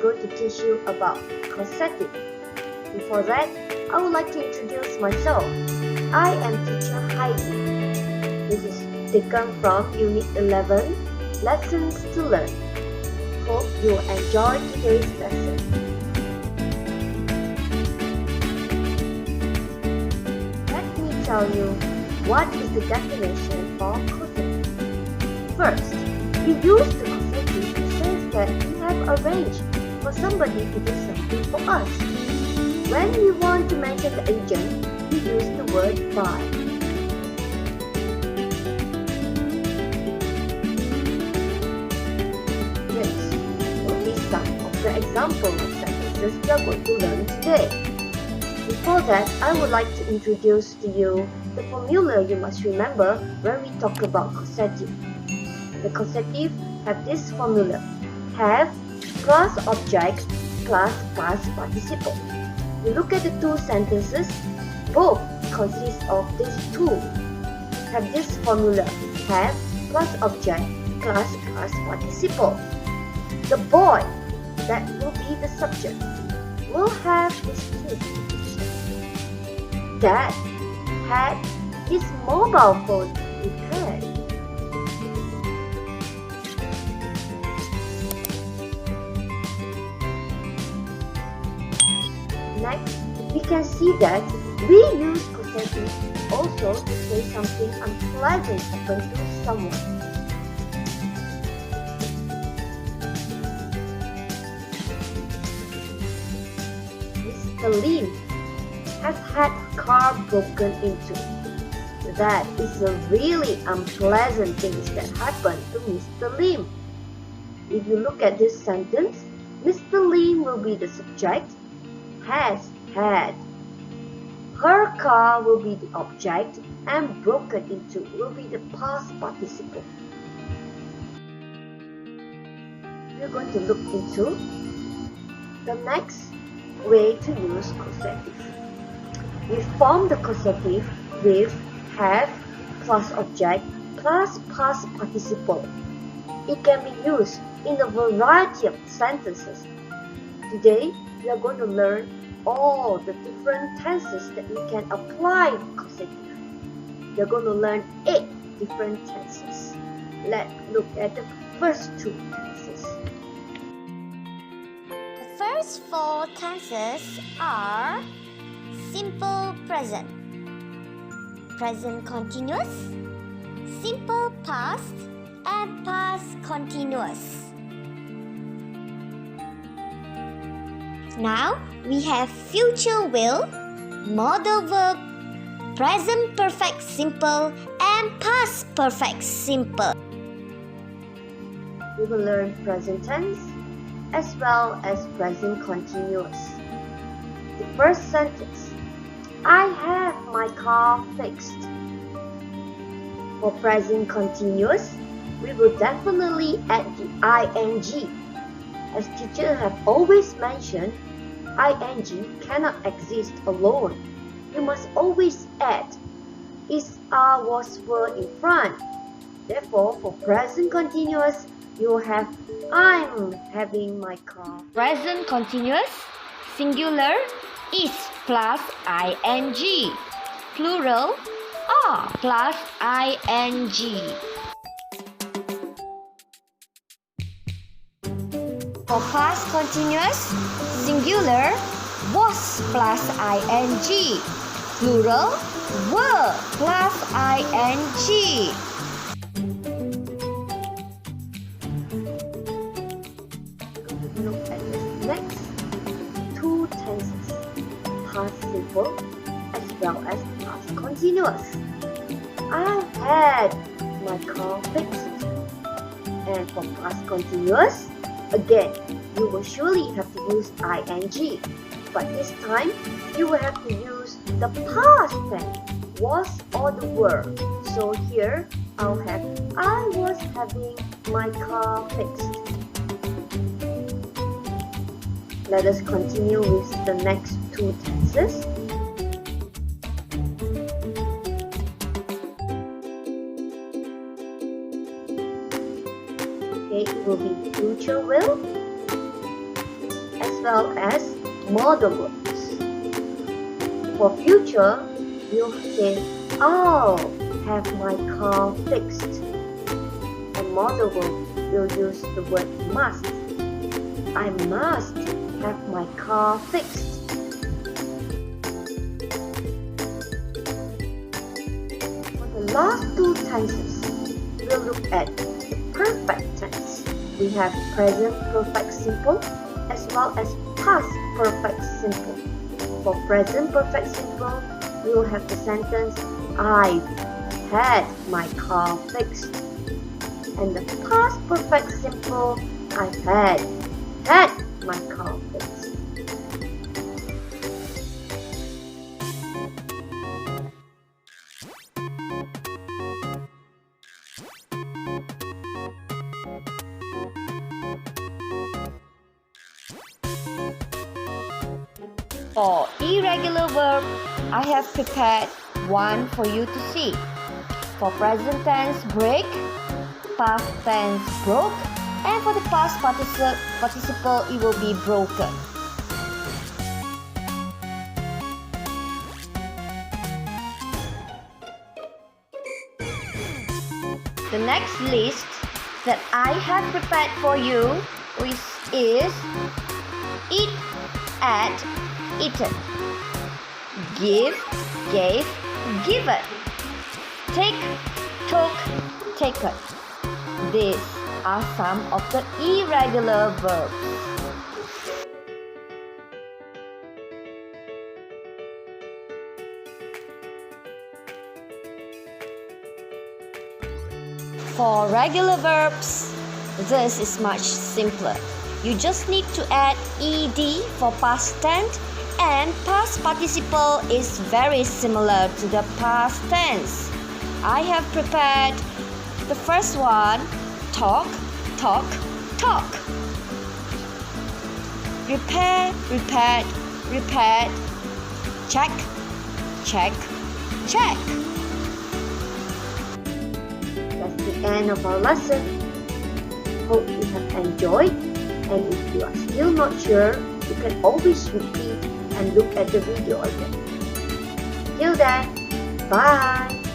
going to teach you about causative. Before that, I would like to introduce myself. I am teacher Heidi. This is taken from Unit 11, Lessons to Learn. Hope you enjoy today's lesson. Let me tell you what is the definition for causative. First, we use the causative to say that we have arranged for somebody to do something for us. When we want to mention the agent, we use the word by. Next, will be some of the example of sentences we are going to learn today. Before that, I would like to introduce to you the formula you must remember when we talk about causative. The causative have this formula: have plus object plus past participle. You look at the two sentences, both consist of these two. Have this formula: have plus object plus past participle. The boy, that will be the subject, will have his teeth. Dad had his mobile phone repaired. Next, we can see that we use causative also to say something unpleasant happened to someone. Mr. Lim has had car broken into. That is a really unpleasant thing that happened to Mr. Lim. If you look at this sentence, Mr. Lim will be the subject, has had. Her car will be the object, and broken into will be the past participle. We're going to look into the next way to use causative. We form the causative with have plus object plus past participle. It can be used in a variety of sentences. Today, we are going to learn all the different tenses that we can apply causative. We are going to learn 8 different tenses. Let's look at the first 2 tenses. The first 4 tenses are simple present, present continuous, simple past, and past continuous. Now, we have future will, modal verb, present perfect simple, and past perfect simple. We will learn present tense as well as present continuous. The first sentence: I have my car fixed. For present continuous, we will definitely add the ing. As teachers have always mentioned, ing cannot exist alone. You must always add is, are, was, were in front. Therefore, for present continuous, you will have I'm having my car. Present continuous, singular, is plus ing. Plural, are plus ing. For past continuous, singular, was plus ing. Plural, were plus ing. Look at the next 2 tenses, past simple as well as past continuous. I had my car fixed. And for past continuous, again, you will surely have to use ing, but this time you will have to use the past tense, was or the were. So here I'll have I was having my car fixed. Let us continue with the next 2 tenses. Okay, it will be future will well as modal verbs. For future, you'll say, I'll have my car fixed. And modal verb will use the word must. I must have my car fixed. For the last two tenses, we'll look at the perfect tense. We have present perfect simple as well as past perfect simple. For present perfect simple, we will have the sentence, I've had my car fixed. And the past perfect simple, I've had my car fixed. For irregular verb, I have prepared one for you to see. For present tense, break, past tense, broke, and for the past participle, it will be broken. The next list that I have prepared for you is eat, ate, eaten, give, gave, given, take, took, taken. These are some of the irregular verbs. For regular verbs, this is much simpler. You just need to add ed for past tense, and past participle is very similar to the past tense. I have prepared the first one, talk, talk, talk. Repair, repaired, repaired. Check, check, check. That's the end of our lesson. Hope you have enjoyed, and if you are still not sure, you can always repeat and look at the video again. Till then, bye!